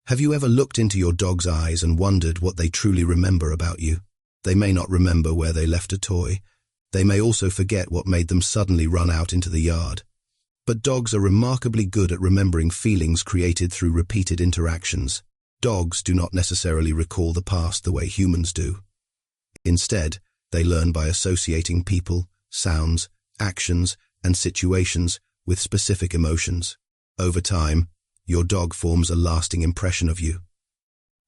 Have you ever looked into your dog's eyes and wondered what they truly remember about you? They may not remember where they left a toy. They may also forget what made them suddenly run out into the yard. But dogs are remarkably good at remembering feelings created through repeated interactions. Dogs do not necessarily recall the past the way humans do. Instead, they learn by associating people, sounds, actions, and situations with specific emotions. Over time, your dog forms a lasting impression of you.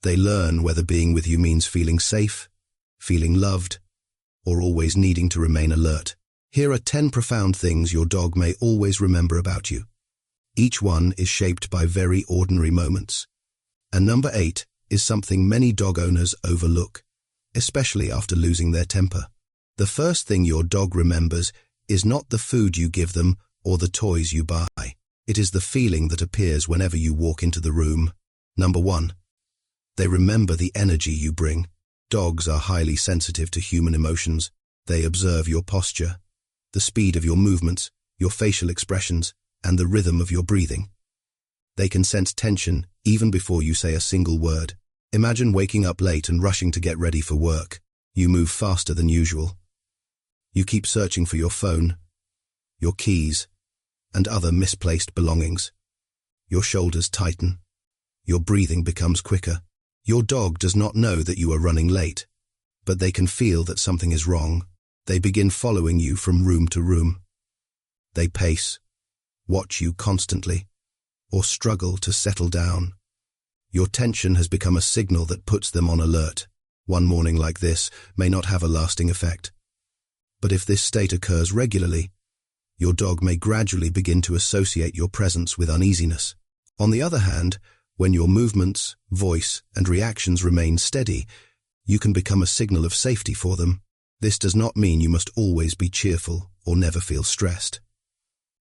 They learn whether being with you means feeling safe, feeling loved, or always needing to remain alert. Here are 10 profound things your dog may always remember about you. Each one is shaped by very ordinary moments. And number 8 is something many dog owners overlook, especially after losing their temper. The first thing your dog remembers is not the food you give them or the toys you buy. It is the feeling that appears whenever you walk into the room. Number 1. They remember the energy you bring. Dogs are highly sensitive to human emotions. They observe your posture, the speed of your movements, your facial expressions, and the rhythm of your breathing. They can sense tension even before you say a single word. Imagine waking up late and rushing to get ready for work. You move faster than usual. You keep searching for your phone, your keys, and other misplaced belongings. Your shoulders tighten. Your breathing becomes quicker. Your dog does not know that you are running late, but they can feel that something is wrong. They begin following you from room to room. They pace, watch you constantly, or struggle to settle down. Your tension has become a signal that puts them on alert. One morning like this may not have a lasting effect. But if this state occurs regularly, your dog may gradually begin to associate your presence with uneasiness. On the other hand, when your movements, voice, and reactions remain steady, you can become a signal of safety for them. This does not mean you must always be cheerful or never feel stressed.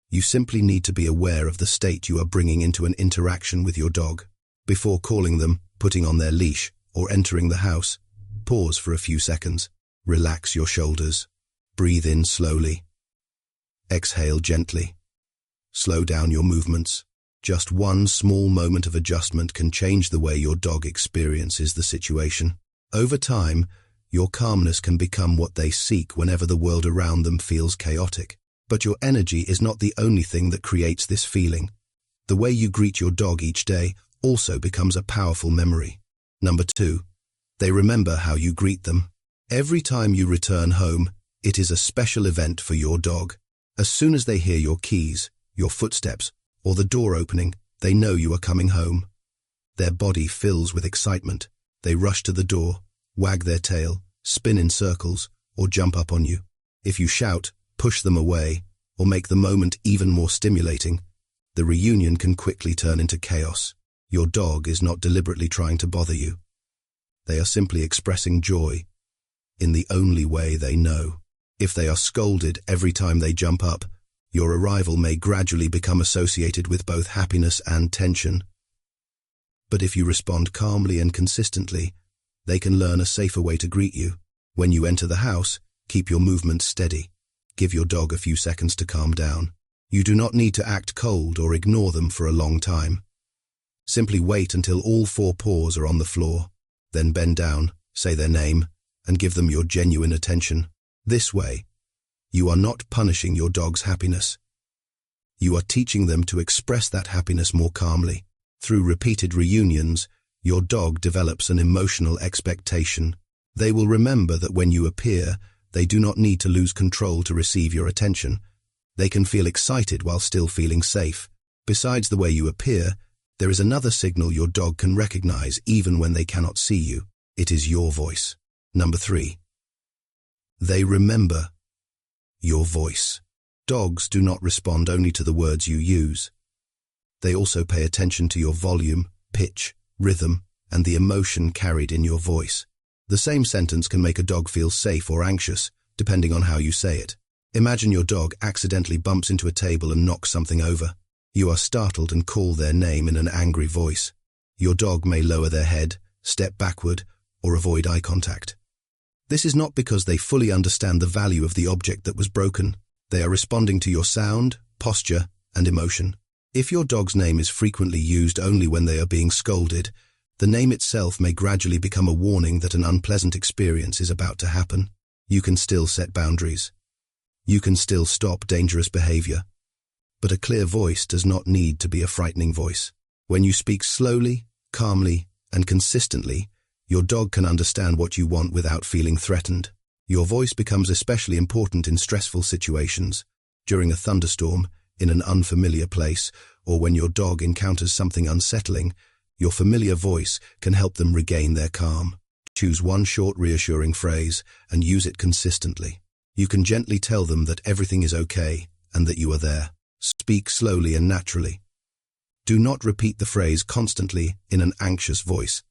You simply need to be aware of the state you are bringing into an interaction with your dog. Before calling them, putting on their leash, or entering the house, pause for a few seconds. Relax your shoulders. Breathe in slowly. Exhale gently. Slow down your movements. Just one small moment of adjustment can change the way your dog experiences the situation. Over time, your calmness can become what they seek whenever the world around them feels chaotic. But your energy is not the only thing that creates this feeling. The way you greet your dog each day also becomes a powerful memory. Number 2. They remember how you greet them. Every time you return home, it is a special event for your dog. As soon as they hear your keys, your footsteps, or the door opening, they know you are coming home. Their body fills with excitement. They rush to the door, wag their tail, spin in circles, or jump up on you. If you shout, push them away, or make the moment even more stimulating, the reunion can quickly turn into chaos. Your dog is not deliberately trying to bother you. They are simply expressing joy in the only way they know. If they are scolded every time they jump up, your arrival may gradually become associated with both happiness and tension. But if you respond calmly and consistently, they can learn a safer way to greet you. When you enter the house, keep your movements steady. Give your dog a few seconds to calm down. You do not need to act cold or ignore them for a long time. Simply wait until all 4 paws are on the floor. Then bend down, say their name, and give them your genuine attention. This way, you are not punishing your dog's happiness. You are teaching them to express that happiness more calmly. Through repeated reunions, your dog develops an emotional expectation. They will remember that when you appear, they do not need to lose control to receive your attention. They can feel excited while still feeling safe. Besides the way you appear, there is another signal your dog can recognize even when they cannot see you. It is your voice. Number 3. They remember your voice. Dogs do not respond only to the words you use. They also pay attention to your volume, pitch, rhythm, and the emotion carried in your voice. The same sentence can make a dog feel safe or anxious, depending on how you say it. Imagine your dog accidentally bumps into a table and knocks something over. You are startled and call their name in an angry voice. Your dog may lower their head, step backward, or avoid eye contact. This is not because they fully understand the value of the object that was broken. They are responding to your sound, posture, and emotion. If your dog's name is frequently used only when they are being scolded, the name itself may gradually become a warning that an unpleasant experience is about to happen. You can still set boundaries. You can still stop dangerous behavior. But a clear voice does not need to be a frightening voice. When you speak slowly, calmly, and consistently, your dog can understand what you want without feeling threatened. Your voice becomes especially important in stressful situations, during a thunderstorm, in an unfamiliar place, or when your dog encounters something unsettling. Your familiar voice can help them regain their calm. Choose one short reassuring phrase and use it consistently. You can gently tell them that everything is okay and that you are there. Speak slowly and naturally. Do not repeat the phrase constantly in an anxious voice,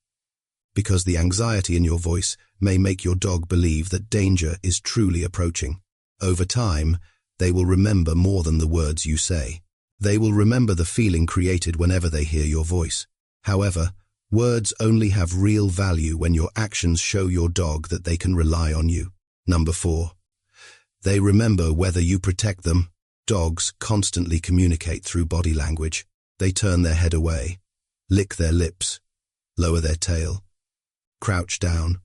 because the anxiety in your voice may make your dog believe that danger is truly approaching. Over time, they will remember more than the words you say. They will remember the feeling created whenever they hear your voice. However, words only have real value when your actions show your dog that they can rely on you. Number 4. They remember whether you protect them. Dogs constantly communicate through body language. They turn their head away, lick their lips, lower their tail, crouch down,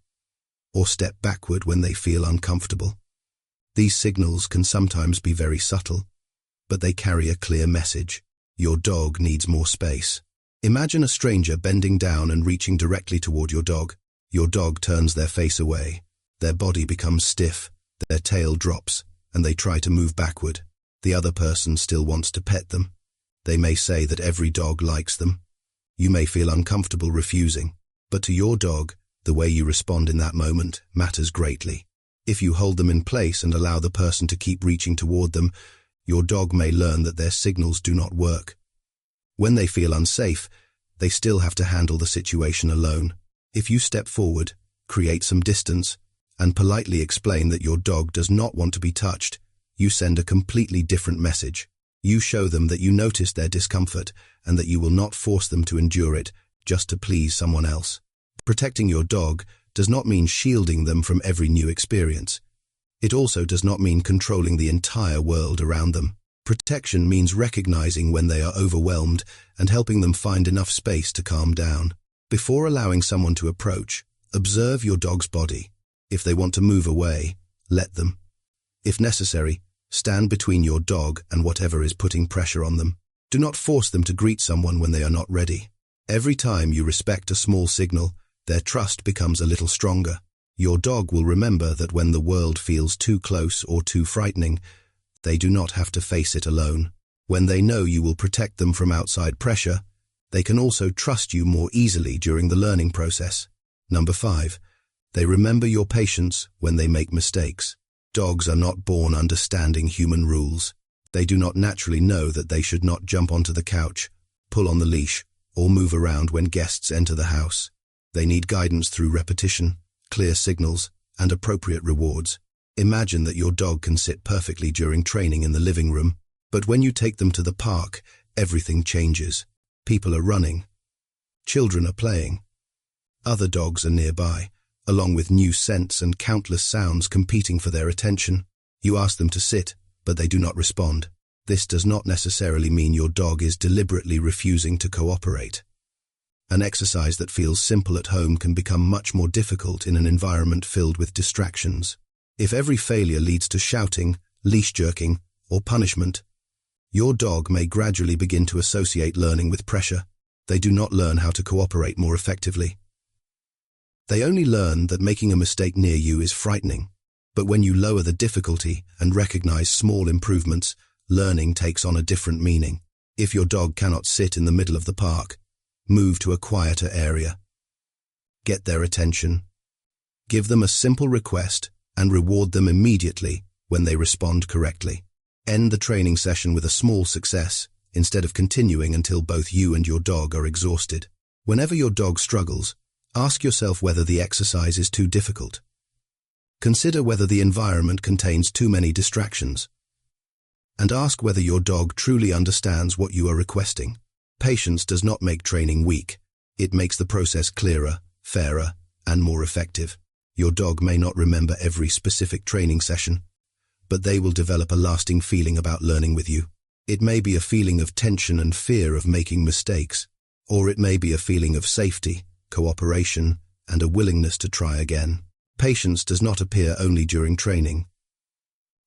or step backward when they feel uncomfortable. These signals can sometimes be very subtle, but they carry a clear message. Your dog needs more space. Imagine a stranger bending down and reaching directly toward your dog. Your dog turns their face away. Their body becomes stiff, their tail drops, and they try to move backward. The other person still wants to pet them. They may say that every dog likes them. You may feel uncomfortable refusing, but to your dog, the way you respond in that moment matters greatly. If you hold them in place and allow the person to keep reaching toward them, your dog may learn that their signals do not work. When they feel unsafe, they still have to handle the situation alone. If you step forward, create some distance, and politely explain that your dog does not want to be touched, you send a completely different message. You show them that you notice their discomfort and that you will not force them to endure it just to please someone else. Protecting your dog does not mean shielding them from every new experience. It also does not mean controlling the entire world around them. Protection means recognizing when they are overwhelmed and helping them find enough space to calm down. Before allowing someone to approach, observe your dog's body. If they want to move away, let them. If necessary, stand between your dog and whatever is putting pressure on them. Do not force them to greet someone when they are not ready. Every time you respect a small signal, their trust becomes a little stronger. Your dog will remember that when the world feels too close or too frightening, they do not have to face it alone. When they know you will protect them from outside pressure, they can also trust you more easily during the learning process. Number 5. They remember your patience when they make mistakes. Dogs are not born understanding human rules. They do not naturally know that they should not jump onto the couch, pull on the leash, or move around when guests enter the house. They need guidance through repetition, clear signals, and appropriate rewards. Imagine that your dog can sit perfectly during training in the living room, but when you take them to the park, everything changes. People are running. Children are playing. Other dogs are nearby, along with new scents and countless sounds competing for their attention. You ask them to sit, but they do not respond. This does not necessarily mean your dog is deliberately refusing to cooperate. An exercise that feels simple at home can become much more difficult in an environment filled with distractions. If every failure leads to shouting, leash jerking, or punishment, your dog may gradually begin to associate learning with pressure. They do not learn how to cooperate more effectively. They only learn that making a mistake near you is frightening. But when you lower the difficulty and recognize small improvements, learning takes on a different meaning. If your dog cannot sit in the middle of the park, move to a quieter area. Get their attention. Give them a simple request and reward them immediately when they respond correctly. End the training session with a small success instead of continuing until both you and your dog are exhausted. Whenever your dog struggles, ask yourself whether the exercise is too difficult. Consider whether the environment contains too many distractions. And ask whether your dog truly understands what you are requesting. Patience does not make training weak. It makes the process clearer, fairer, and more effective. Your dog may not remember every specific training session, but they will develop a lasting feeling about learning with you. It may be a feeling of tension and fear of making mistakes, or it may be a feeling of safety, cooperation, and a willingness to try again. Patience does not appear only during training.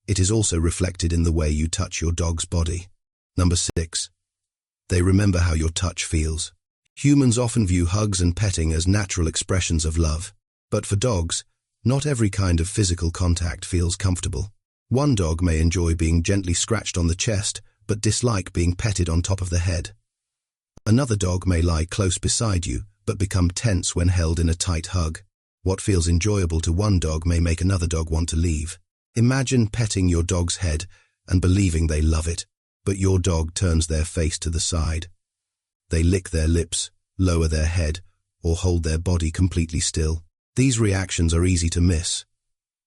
It is also reflected in the way you touch your dog's body. Number 6. They remember how your touch feels. Humans often view hugs and petting as natural expressions of love, but for dogs, not every kind of physical contact feels comfortable. One dog may enjoy being gently scratched on the chest, but dislike being petted on top of the head. Another dog may lie close beside you, but become tense when held in a tight hug. What feels enjoyable to one dog may make another dog want to leave. Imagine petting your dog's head and believing they love it, but your dog turns their face to the side. They lick their lips, lower their head, or hold their body completely still. These reactions are easy to miss.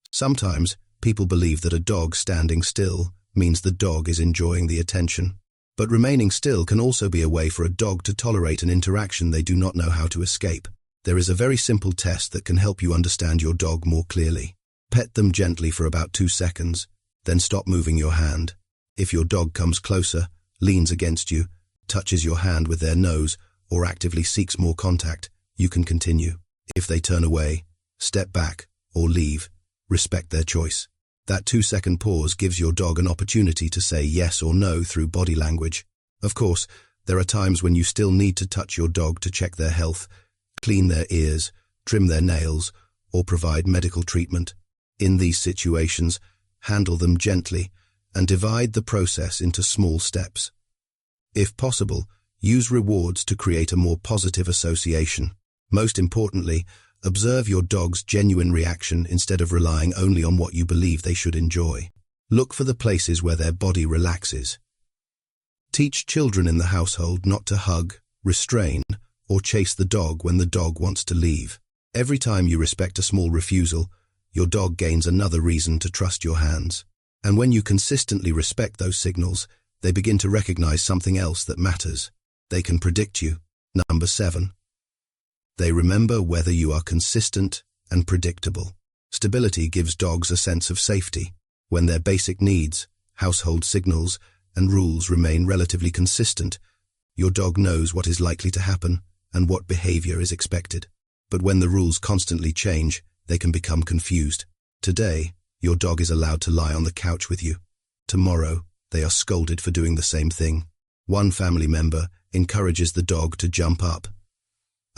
Sometimes, people believe that a dog standing still means the dog is enjoying the attention. But remaining still can also be a way for a dog to tolerate an interaction they do not know how to escape. There is a very simple test that can help you understand your dog more clearly. Pet them gently for about 2 seconds, then stop moving your hand. If your dog comes closer, leans against you, touches your hand with their nose, or actively seeks more contact, you can continue. If they turn away, step back, or leave, respect their choice. That 2-second pause gives your dog an opportunity to say yes or no through body language. Of course, there are times when you still need to touch your dog to check their health, clean their ears, trim their nails, or provide medical treatment. In these situations, handle them gently and divide the process into small steps. If possible, use rewards to create a more positive association. Most importantly, observe your dog's genuine reaction instead of relying only on what you believe they should enjoy. Look for the places where their body relaxes. Teach children in the household not to hug, restrain, or chase the dog when the dog wants to leave. Every time you respect a small refusal, your dog gains another reason to trust your hands. And when you consistently respect those signals, they begin to recognize something else that matters. They can predict you. Number 7. They remember whether you are consistent and predictable. Stability gives dogs a sense of safety. When their basic needs, household signals, and rules remain relatively consistent, your dog knows what is likely to happen and what behavior is expected. But when the rules constantly change, they can become confused. Today, your dog is allowed to lie on the couch with you. Tomorrow, they are scolded for doing the same thing. One family member encourages the dog to jump up.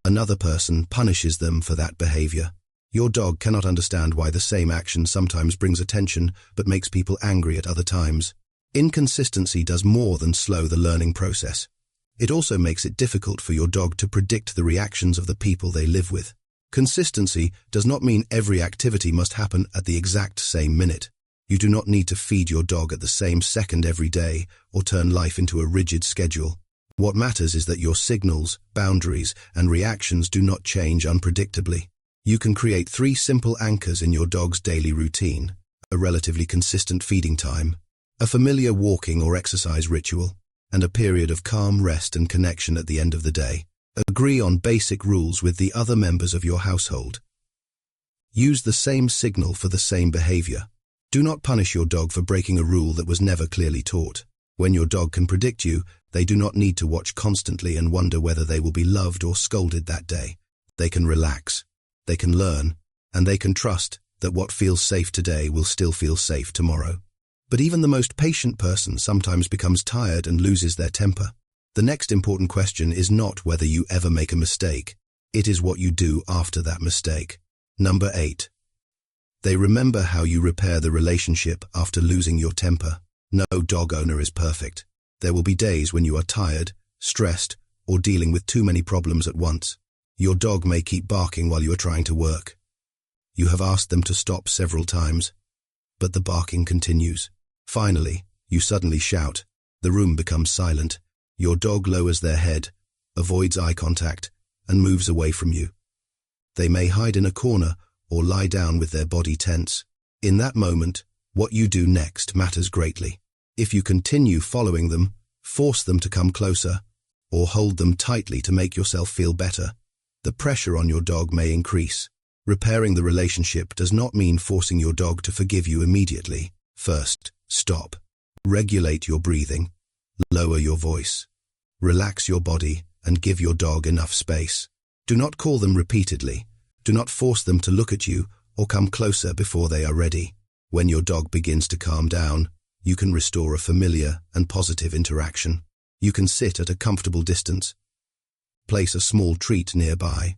Another person punishes them for that behavior. Your dog cannot understand why the same action sometimes brings attention but makes people angry at other times. Inconsistency does more than slow the learning process. It also makes it difficult for your dog to predict the reactions of the people they live with. Consistency does not mean every activity must happen at the exact same minute. You do not need to feed your dog at the same second every day or turn life into a rigid schedule. What matters is that your signals, boundaries, and reactions do not change unpredictably. You can create 3 simple anchors in your dog's daily routine: a relatively consistent feeding time, a familiar walking or exercise ritual, and a period of calm rest and connection at the end of the day. Agree on basic rules with the other members of your household. Use the same signal for the same behavior. Do not punish your dog for breaking a rule that was never clearly taught. When your dog can predict you, they do not need to watch constantly and wonder whether they will be loved or scolded that day. They can relax, they can learn, and they can trust that what feels safe today will still feel safe tomorrow. But even the most patient person sometimes becomes tired and loses their temper. The next important question is not whether you ever make a mistake. It is what you do after that mistake. Number 8. They remember how you repair the relationship after losing your temper. No dog owner is perfect. There will be days when you are tired, stressed, or dealing with too many problems at once. Your dog may keep barking while you are trying to work. You have asked them to stop several times, but the barking continues. Finally, you suddenly shout. The room becomes silent. Your dog lowers their head, avoids eye contact, and moves away from you. They may hide in a corner or lie down with their body tense. In that moment, what you do next matters greatly. If you continue following them, force them to come closer, or hold them tightly to make yourself feel better, the pressure on your dog may increase. Repairing the relationship does not mean forcing your dog to forgive you immediately. First, stop. Regulate your breathing. Lower your voice. Relax your body and give your dog enough space. Do not call them repeatedly. Do not force them to look at you or come closer before they are ready. When your dog begins to calm down, you can restore a familiar and positive interaction. You can sit at a comfortable distance. Place a small treat nearby.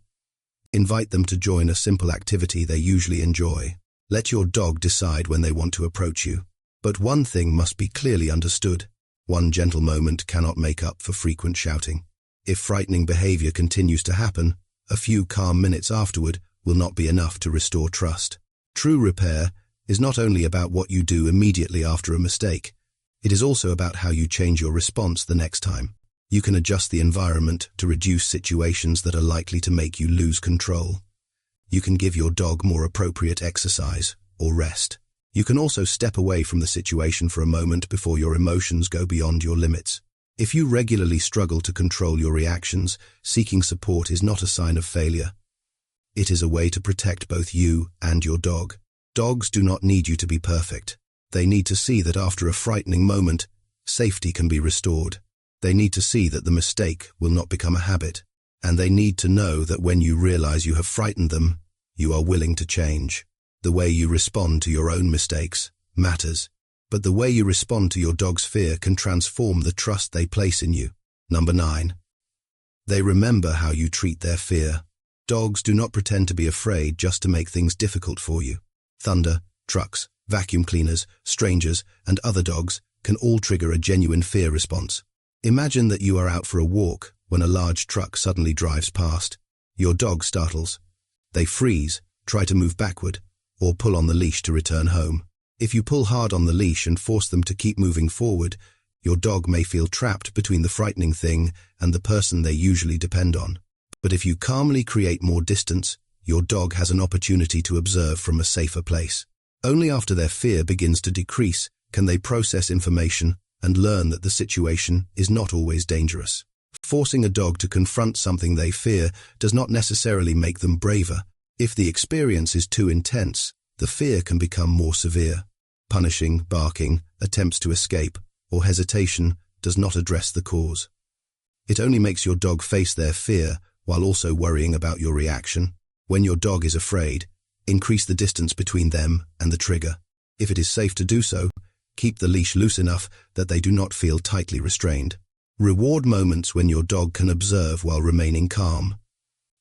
Invite them to join a simple activity they usually enjoy. Let your dog decide when they want to approach you. But one thing must be clearly understood. One gentle moment cannot make up for frequent shouting. If frightening behavior continues to happen, a few calm minutes afterward will not be enough to restore trust. True repair is not only about what you do immediately after a mistake, it is also about how you change your response the next time. You can adjust the environment to reduce situations that are likely to make you lose control. You can give your dog more appropriate exercise or rest. You can also step away from the situation for a moment before your emotions go beyond your limits. If you regularly struggle to control your reactions, seeking support is not a sign of failure. It is a way to protect both you and your dog. Dogs do not need you to be perfect. They need to see that after a frightening moment, safety can be restored. They need to see that the mistake will not become a habit. And they need to know that when you realize you have frightened them, you are willing to change. The way you respond to your own mistakes matters, but the way you respond to your dog's fear can transform the trust they place in you. Number 9. They remember how you treat their fear. Dogs do not pretend to be afraid just to make things difficult for you. Thunder, trucks, vacuum cleaners, strangers, and other dogs can all trigger a genuine fear response. Imagine that you are out for a walk when a large truck suddenly drives past. Your dog startles. They freeze, try to move backward, or pull on the leash to return home. If you pull hard on the leash and force them to keep moving forward, your dog may feel trapped between the frightening thing and the person they usually depend on. But if you calmly create more distance, your dog has an opportunity to observe from a safer place. Only after their fear begins to decrease can they process information and learn that the situation is not always dangerous. Forcing a dog to confront something they fear does not necessarily make them braver. If the experience is too intense, the fear can become more severe. Punishing, barking, attempts to escape, or hesitation does not address the cause. It only makes your dog face their fear while also worrying about your reaction. When your dog is afraid, increase the distance between them and the trigger. If it is safe to do so, keep the leash loose enough that they do not feel tightly restrained. Reward moments when your dog can observe while remaining calm.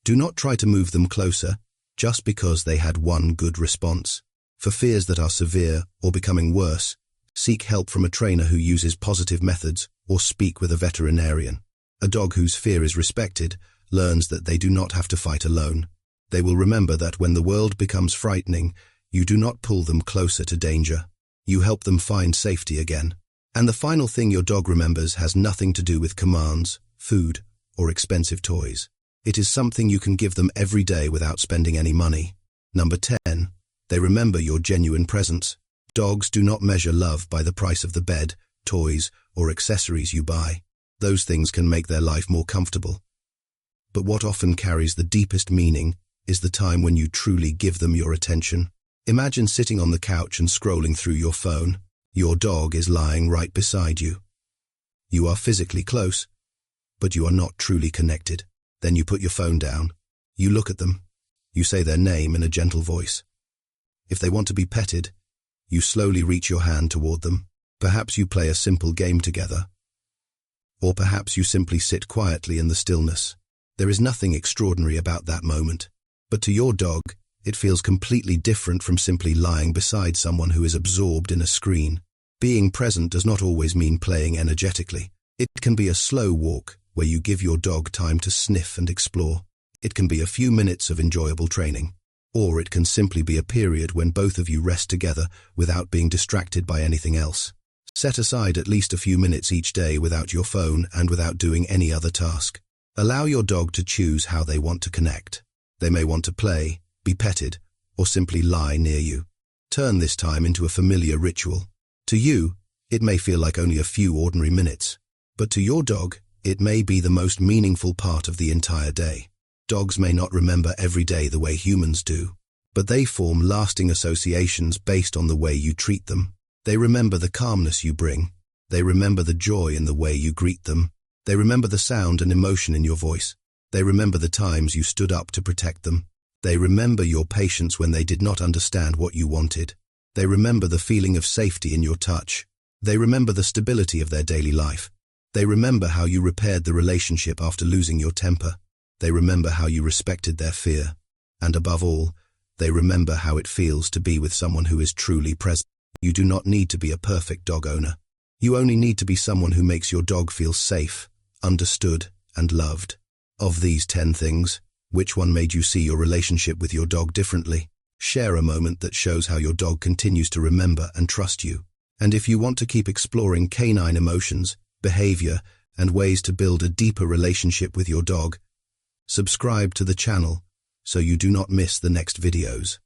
Do not try to move them closer just because they had one good response. For fears that are severe or becoming worse, seek help from a trainer who uses positive methods or speak with a veterinarian. A dog whose fear is respected learns that they do not have to fight alone. They will remember that when the world becomes frightening, you do not pull them closer to danger. You help them find safety again. And the final thing your dog remembers has nothing to do with commands, food, or expensive toys. It is something you can give them every day without spending any money. Number 10. They remember your genuine presence. Dogs do not measure love by the price of the bed, toys, or accessories you buy. Those things can make their life more comfortable. But what often carries the deepest meaning is the time when you truly give them your attention. Imagine sitting on the couch and scrolling through your phone. Your dog is lying right beside you. You are physically close, but you are not truly connected. Then you put your phone down. You look at them. You say their name in a gentle voice. If they want to be petted, you slowly reach your hand toward them. Perhaps you play a simple game together. Or perhaps you simply sit quietly in the stillness. There is nothing extraordinary about that moment. But to your dog, it feels completely different from simply lying beside someone who is absorbed in a screen. Being present does not always mean playing energetically. It can be a slow walk where you give your dog time to sniff and explore. It can be a few minutes of enjoyable training. Or it can simply be a period when both of you rest together without being distracted by anything else. Set aside at least a few minutes each day without your phone and without doing any other task. Allow your dog to choose how they want to connect. They may want to play, be petted, or simply lie near you. Turn this time into a familiar ritual. To you, it may feel like only a few ordinary minutes, but to your dog, it may be the most meaningful part of the entire day. Dogs may not remember every day the way humans do, but they form lasting associations based on the way you treat them. They remember the calmness you bring, They remember the joy in the way you greet them. They remember the sound and emotion in your voice. They remember the times you stood up to protect them. They remember your patience when they did not understand what you wanted. They remember the feeling of safety in your touch. They remember the stability of their daily life. They remember how you repaired the relationship after losing your temper. They remember how you respected their fear. And above all, they remember how it feels to be with someone who is truly present. You do not need to be a perfect dog owner. You only need to be someone who makes your dog feel safe, understood, and loved. Of these 10 things, which one made you see your relationship with your dog differently? Share a moment that shows how your dog continues to remember and trust you. And if you want to keep exploring canine emotions, behavior, and ways to build a deeper relationship with your dog, subscribe to the channel so you do not miss the next videos.